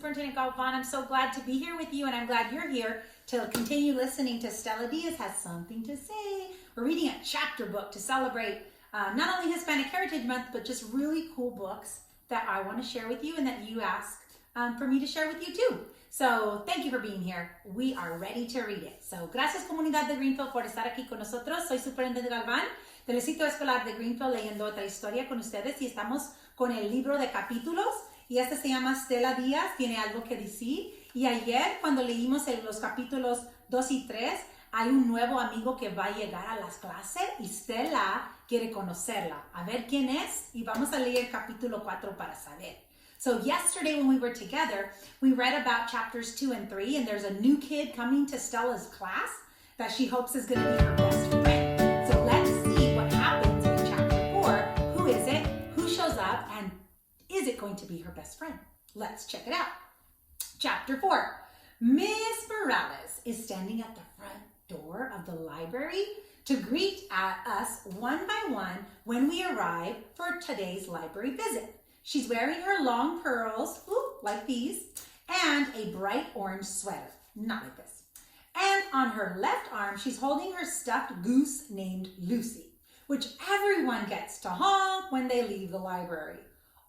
Superintendent Galvan. I'm so glad to be here with you, and I'm glad you're here to continue listening to Stella Diaz Has Something to Say. We're reading a chapter book to celebrate not only Hispanic Heritage Month, but just really cool books that I want to share with you and that you ask for me to share with you too. So thank you for being here. We are ready to read it. So gracias Comunidad de Greenfield por estar aquí con nosotros. Soy Superintendente Galvan del Distrito Escolar de Greenfield leyendo otra historia con ustedes y estamos con el libro de capítulos y este se llama Stella Díaz, tiene algo que decir. Y ayer cuando leímos los capítulos 2 y 3, hay un nuevo amigo que va a llegar a las clases y Stella quiere conocerla. A ver quién es y vamos a leer el capítulo 4 para saber. So yesterday when we were together, we read about chapters 2 and 3, and there's a new kid coming to Stella's class that she hopes is going to be her best friend. So let's see what happens in chapter 4. Who is it? Who shows up? And is it going to be her best friend? Let's check it out. Chapter 4. Miss Morales is standing at the front door of the library to greet us one by one when we arrive for today's library visit. She's wearing her long pearls, like these, and a bright orange sweater, not like this. And on her left arm, she's holding her stuffed goose named Lucy, which everyone gets to honk when they leave the library.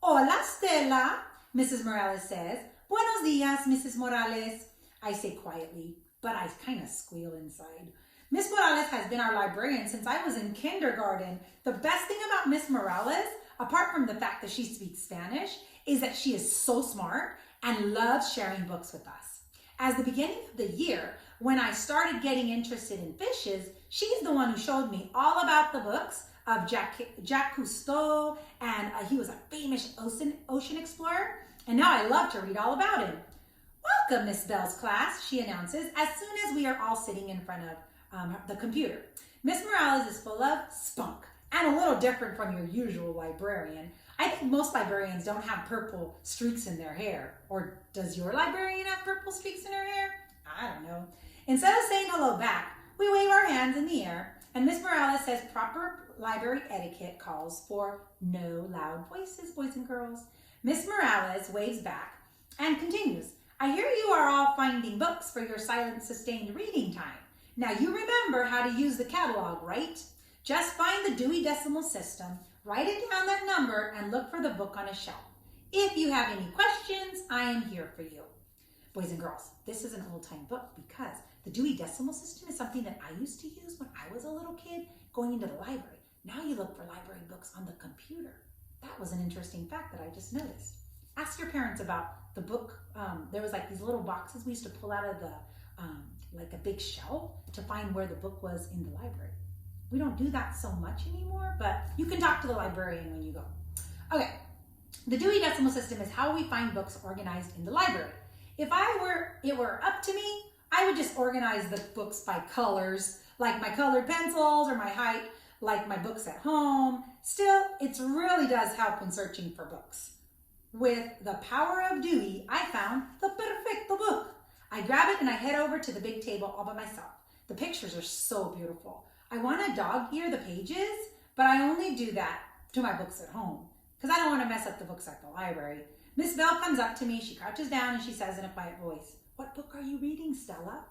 Hola, Stella, Mrs. Morales says. Buenos dias, Mrs. Morales, I say quietly, but I kind of squeal inside. Miss Morales has been our librarian since I was in kindergarten. The best thing about Miss Morales, apart from the fact that she speaks Spanish, is that she is so smart and loves sharing books with us. As the beginning of the year, when I started getting interested in fishes, she's the one who showed me all about the books of Jacques Cousteau, and he was a famous ocean explorer, and now I love to read all about him. Welcome, Miss Bell's class, she announces, as soon as we are all sitting in front of the computer. Miss Morales is full of spunk and a little different from your usual librarian. I think most librarians don't have purple streaks in their hair. Or does your librarian have purple streaks in her hair? I don't know. Instead of saying hello back, we wave our hands in the air, and Miss Morales says proper library etiquette calls for no loud voices, boys and girls. Miss Morales waves back and continues, I hear you are all finding books for your silent sustained reading time. Now you remember how to use the catalog, right? Just find the Dewey Decimal System, write it down that number, and look for the book on a shelf. If you have any questions, I am here for you. Boys and girls, this is an old-time book because the Dewey Decimal System is something that I used to use when I was a little kid going into the library. Now you look for library books on the computer. That was an interesting fact that I just noticed. Ask your parents about the book. There was like these little boxes we used to pull out of the like a big shelf to find where the book was in the library. We don't do that so much anymore, but you can talk to the librarian when you go. Okay, the Dewey Decimal System is how we find books organized in the library. If it were up to me, I would just organize the books by colors, like my colored pencils, or my height, like my books at home. Still, it really does help when searching for books. With the power of Dewey, I found the perfecto book. I grab it and I head over to the big table all by myself. The pictures are so beautiful. I want to dog-ear the pages, but I only do that to my books at home because I don't want to mess up the books at the library. Miss Bell comes up to me, she crouches down, and she says in a quiet voice, What book are you reading, Stella?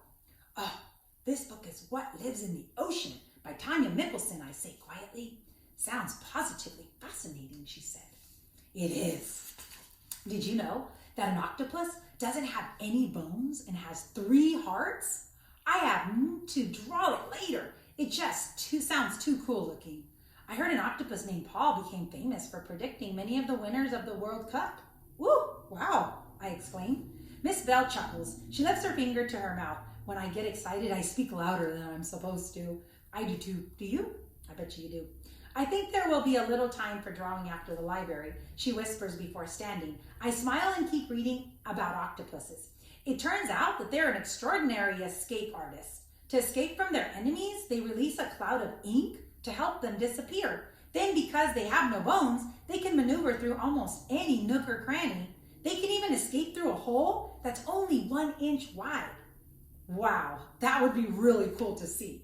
Oh, this book is What Lives in the Ocean by Tanya Mickelson, I say quietly. Sounds positively fascinating, she said. It is. Did you know that an octopus doesn't have any bones and has 3 hearts? I have to draw it later. It just sounds too cool looking. I heard an octopus named Paul became famous for predicting many of the winners of the World Cup. Woo, wow, I exclaim. Miss Bell chuckles. She lifts her finger to her mouth. When I get excited, I speak louder than I'm supposed to. I do too. Do you? I bet you do. I think there will be a little time for drawing after the library, she whispers before standing. I smile and keep reading about octopuses. It turns out that they're an extraordinary escape artist. To escape from their enemies, they release a cloud of ink to help them disappear. Then, because they have no bones, they can maneuver through almost any nook or cranny. They can even escape through a hole that's only 1 inch wide. Wow, that would be really cool to see.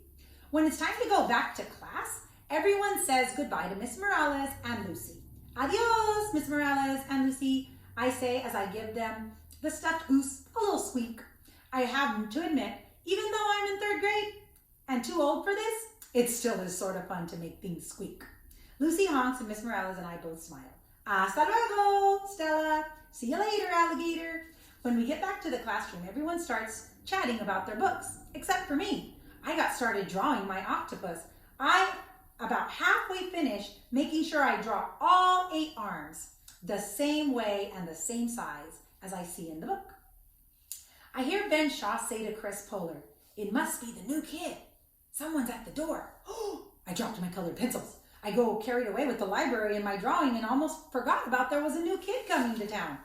When it's time to go back to class, everyone says goodbye to Miss Morales and Lucy. Adios, Miss Morales and Lucy, I say as I give them the stuffed goose, a little squeak. I have to admit, even though I'm in 3rd grade and too old for this, it still is sort of fun to make things squeak. Lucy honks and Miss Morales and I both smile. Hasta luego, Stella. See you later, alligator. When we get back to the classroom, everyone starts chatting about their books, except for me. I got started drawing my octopus. I about halfway finished making sure I draw all 8 arms the same way and the same size as I see in the book. I hear Ben Shaw say to Chris Polar, "It must be the new kid. Someone's at the door." I dropped my colored pencils. I go carried away with the library and my drawing and almost forgot about there was a new kid coming to town.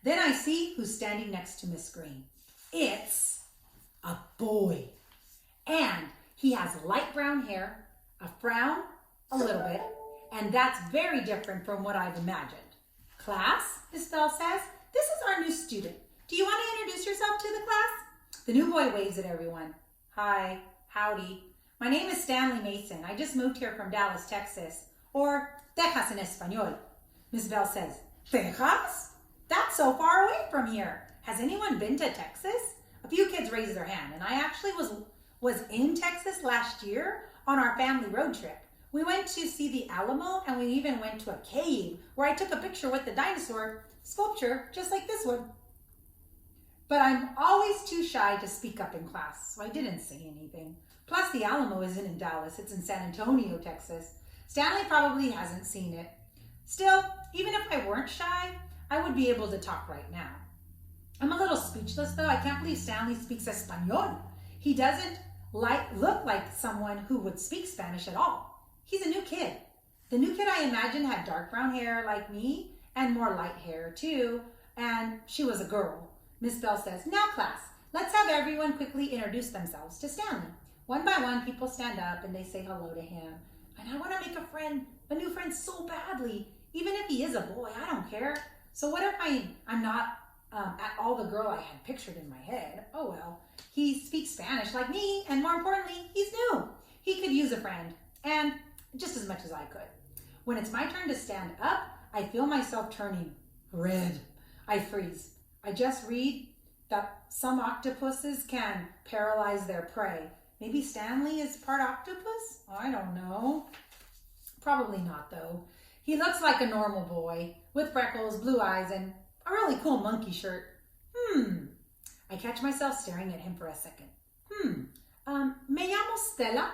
Then I see who's standing next to Miss Green. It's a boy. And he has light brown hair, a frown, a little bit, and that's very different from what I've imagined. "Class," Miss Bell says, "this is our new student. Do you want to introduce yourself to the class?" The new boy waves at everyone. "Hi, howdy. My name is Stanley Mason. I just moved here from Dallas, Texas, or Texas en Español." Miss Bell says, "Texas? That's so far away from here. Has anyone been to Texas?" A few kids raised their hand, and I actually was in Texas last year on our family road trip. We went to see the Alamo, and we even went to a cave where I took a picture with the dinosaur sculpture, just like this one. But I'm always too shy to speak up in class, so I didn't say anything. Plus, the Alamo isn't in Dallas, it's in San Antonio, Texas. Stanley probably hasn't seen it. Still, even if I weren't shy, I would be able to talk right now. I'm a little speechless though. I can't believe Stanley speaks Espanol. He doesn't look like someone who would speak Spanish at all. He's a new kid. The new kid I imagine had dark brown hair like me and more light hair too, and she was a girl. Miss Bell says, "Now class, let's have everyone quickly introduce themselves to Stanley." One by one, people stand up and they say hello to him. And I want to make a new friend so badly. Even if he is a boy, I don't care. So what if I'm not at all the girl I had pictured in my head? Oh well. He speaks Spanish like me, and more importantly, he's new. He could use a friend, and just as much as I could. When it's my turn to stand up, I feel myself turning red. I freeze. I just read that some octopuses can paralyze their prey. Maybe Stanley is part octopus? I don't know. Probably not though. He looks like a normal boy with freckles, blue eyes, and a really cool monkey shirt. I catch myself staring at him for a second. Me llamo Stella,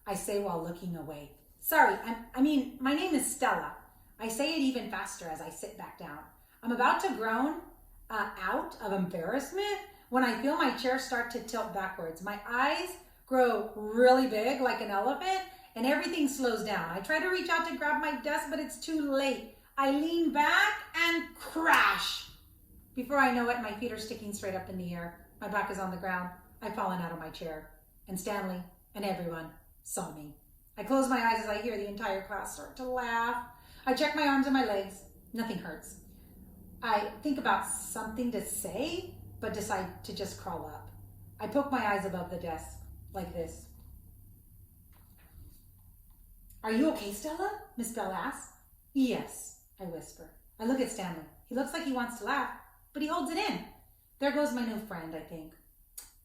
I say while looking away. Sorry, my name is Stella. I say it even faster as I sit back down. I'm about to groan out of embarrassment when I feel my chair start to tilt backwards. My eyes grow really big like an elephant and everything slows down. I try to reach out to grab my desk, but it's too late. I lean back and crash. Before I know it, my feet are sticking straight up in the air. My back is on the ground. I've fallen out of my chair. And Stanley and everyone saw me. I close my eyes as I hear the entire class start to laugh. I check my arms and my legs. Nothing hurts. I think about something to say, but decide to just crawl up. I poke my eyes above the desk, like this. "Are you okay, Stella?" Miss Bell asks. "Yes," I whisper. I look at Stanley. He looks like he wants to laugh, but he holds it in. There goes my new friend, I think.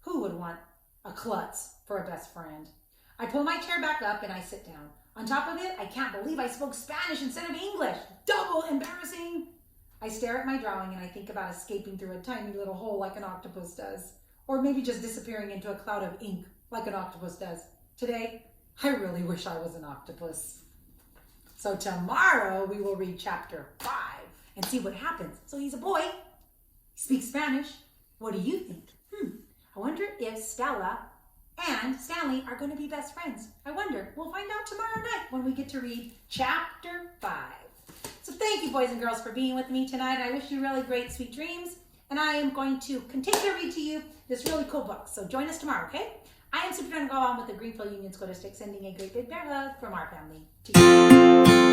Who would want a klutz for a best friend? I pull my chair back up and I sit down. On top of it, I can't believe I spoke Spanish instead of English. Double embarrassing. I stare at my drawing and I think about escaping through a tiny little hole like an octopus does. Or maybe just disappearing into a cloud of ink like an octopus does. Today, I really wish I was an octopus. So tomorrow we will read chapter 5 and see what happens. So he's a boy. He speaks Spanish. What do you think? I wonder if Stella and Stanley are going to be best friends. I wonder. We'll find out tomorrow night when we get to read chapter 5. So thank you, boys and girls, for being with me tonight. I wish you really great, sweet dreams. And I am going to continue to read to you this really cool book. So join us tomorrow, okay? I am Superintendent Go on with the Greenfield Union School District, sending a great big bear hug from our family to you.